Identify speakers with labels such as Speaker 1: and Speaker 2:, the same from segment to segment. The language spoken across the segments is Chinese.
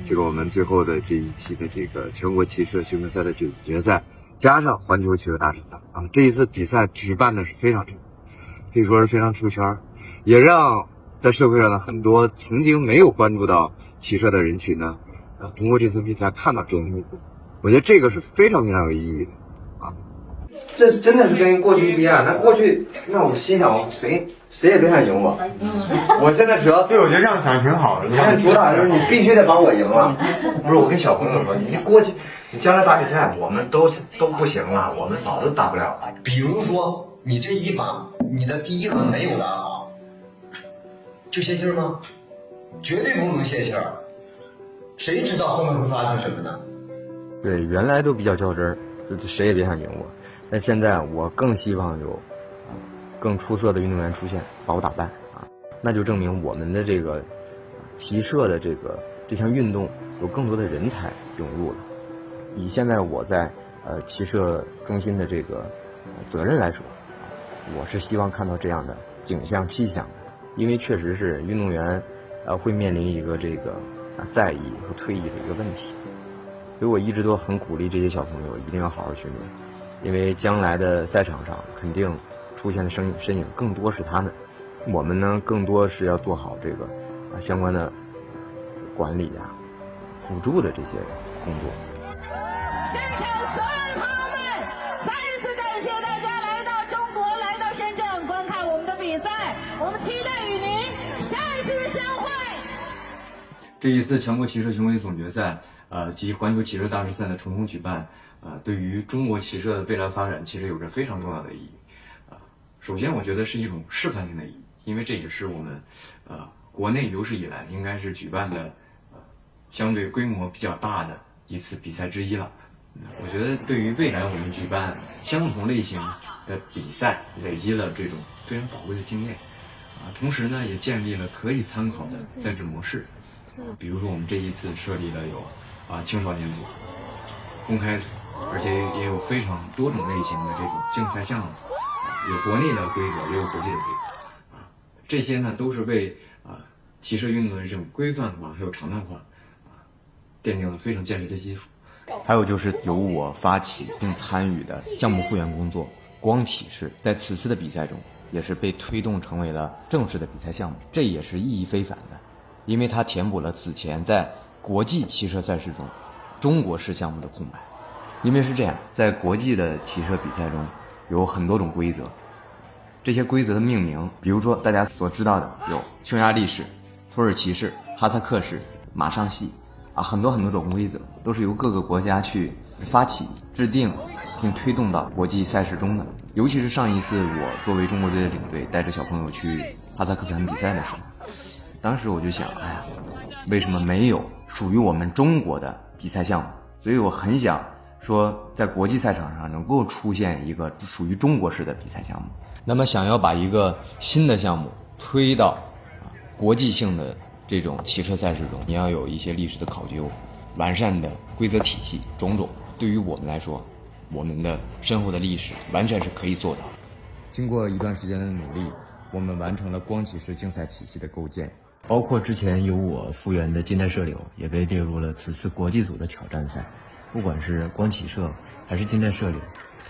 Speaker 1: 这个我们最后的这一期的这个全国骑射巡回赛的准决赛，加上环球骑射大师赛啊，这一次比赛举办的是非常成功，可以说是非常出圈，也让在社会上的很多曾经没有关注到骑射的人群呢，通过这次比赛看到这种运动，我觉得这个是非常非常有意义的啊。
Speaker 2: 这真的是跟过去不一样。那过去，那我心想谁也别想赢我。我现在只要
Speaker 3: 对，我觉得这样想挺好的。
Speaker 2: 你看主打就是你必须得把我赢了。不是，我跟小朋友说，你过去，你将来打比赛，我们都不行了，我们早就打不了了。
Speaker 4: 比如说，你这一把，你的第一个没有打好，就泄气儿吗？绝对不能泄气儿。谁知道后面会发生什么呢？
Speaker 5: 对，原来都比较较真儿，就谁也别想赢我。但现在我更希望有更出色的运动员出现，把我打败啊，那就证明我们的这个骑射的这项运动有更多的人才涌入了。以现在我在骑射中心的这个责任来说，我是希望看到这样的景象气象的，因为确实是运动员会面临一个这个在役和退役的一个问题，所以我一直都很鼓励这些小朋友一定要好好训练，因为将来的赛场上肯定出现的身影更多是他们，我们呢更多是要做好这个相关的管理辅助的这些工作。
Speaker 6: 现场所有的朋友们，再一次感谢大家来到中国，来到深圳观看我们的比赛，我们期待与您下一次相会。
Speaker 7: 这一次全国骑射巡回总决赛及环球骑射大师赛的成功举办，对于中国骑射的未来发展其实有着非常重要的意义。首先我觉得是一种示范性的意义，因为这也是我们国内有史以来应该是举办的相对规模比较大的一次比赛之一了。我觉得对于未来我们举办相同类型的比赛，累积了这种非常宝贵的经验同时呢也建立了可以参考的赛制模式。比如说我们这一次设立了有青少年组、公开组，而且也有非常多种类型的这种竞赛项目，有国内的规则，也有国际的规则这些呢都是为骑射运动的这种规范化还有常态化奠定了非常坚实的基础。
Speaker 5: 还有就是由我发起并参与的项目复原工作，光骑士在此次的比赛中也是被推动成为了正式的比赛项目，这也是意义非凡的，因为它填补了此前在国际骑射赛事中中国式项目的空白。因为是这样，在国际的骑射比赛中有很多种规则，这些规则的命名，比如说大家所知道的有匈牙利式、土耳其式、哈萨克式、马上系很多种规则都是由各个国家去发起、制定并推动到国际赛事中的。尤其是上一次我作为中国队的领队带着小朋友去哈萨克斯坦比赛的时候，当时我就想为什么没有属于我们中国的比赛项目？所以我很想说在国际赛场上能够出现一个属于中国式的比赛项目。那么想要把一个新的项目推到国际性的这种骑车赛事中，你要有一些历史的考究，完善的规则体系，种种对于我们来说，我们的深厚的历史完全是可以做到的。经过一段时间的努力，我们完成了光骑士竞赛体系的构建，包括之前由我复原的近代射柳也被列入了此次国际组的挑战赛。不管是光骑射还是近代射柳，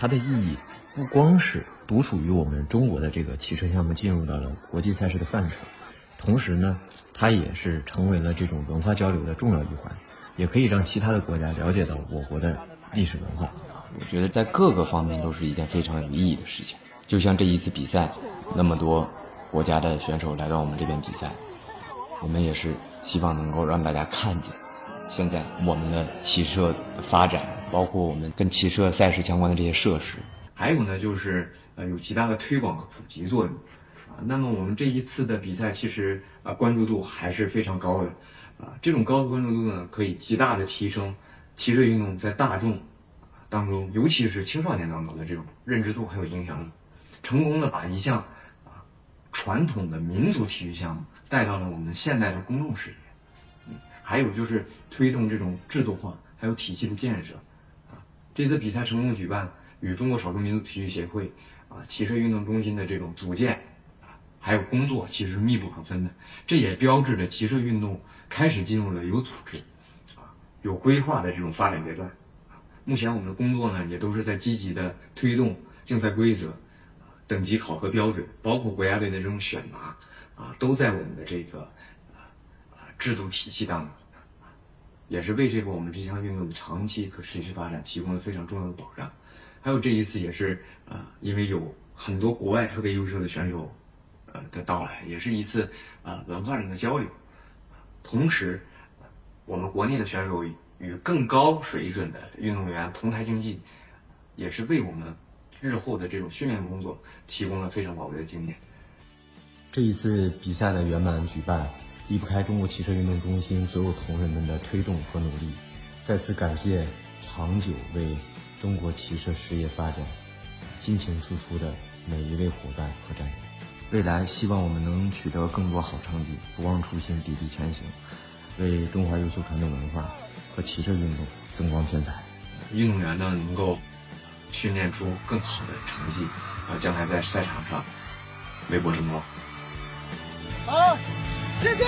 Speaker 5: 它的意义不光是独属于我们中国的这个骑车项目进入到了国际赛事的范畴，同时呢它也是成为了这种文化交流的重要一环，也可以让其他的国家了解到我国的历史文化。我觉得在各个方面都是一件非常有意义的事情。就像这一次比赛，那么多国家的选手来到我们这边比赛，我们也是希望能够让大家看见现在我们的骑射的发展，包括我们跟骑射赛事相关的这些设施。
Speaker 7: 还有呢就是有极大的推广和普及作用那么我们这一次的比赛其实关注度还是非常高的这种高的关注度呢可以极大的提升骑射运动在大众当中，尤其是青少年当中的这种认知度还有影响力，成功的把一项传统的民族体育项目带到了我们现代的公众视野还有就是推动这种制度化还有体系的建设这次比赛成功举办，与中国少数民族体育协会骑射运动中心的这种组建还有工作其实是密不可分的，这也标志着骑射运动开始进入了有组织有规划的这种发展阶段。目前我们的工作呢，也都是在积极的推动竞赛规则、等级考核标准，包括国家队的这种选拔都在我们的这个制度体系当中，也是为这个我们这项运动的长期可持续发展提供了非常重要的保障。还有这一次也是因为有很多国外特别优秀的选手的到来，也是一次文化上的交流。同时，我们国内的选手与更高水准的运动员同台竞技，也是为我们日后的这种训练工作提供了非常宝贵的经验。
Speaker 5: 这一次比赛的圆满举办，离不开中国骑射运动中心所有同仁们的推动和努力。再次感谢长久为中国骑射事业发展辛勤付出的每一位伙伴和战友。未来希望我们能取得更多好成绩，不忘初心，砥砺前行，为中华优秀传统文化和骑射运动增光添彩。
Speaker 7: 运动员呢能够训练出更好的成绩，将来在赛场上为国争光。
Speaker 6: 好，谢谢。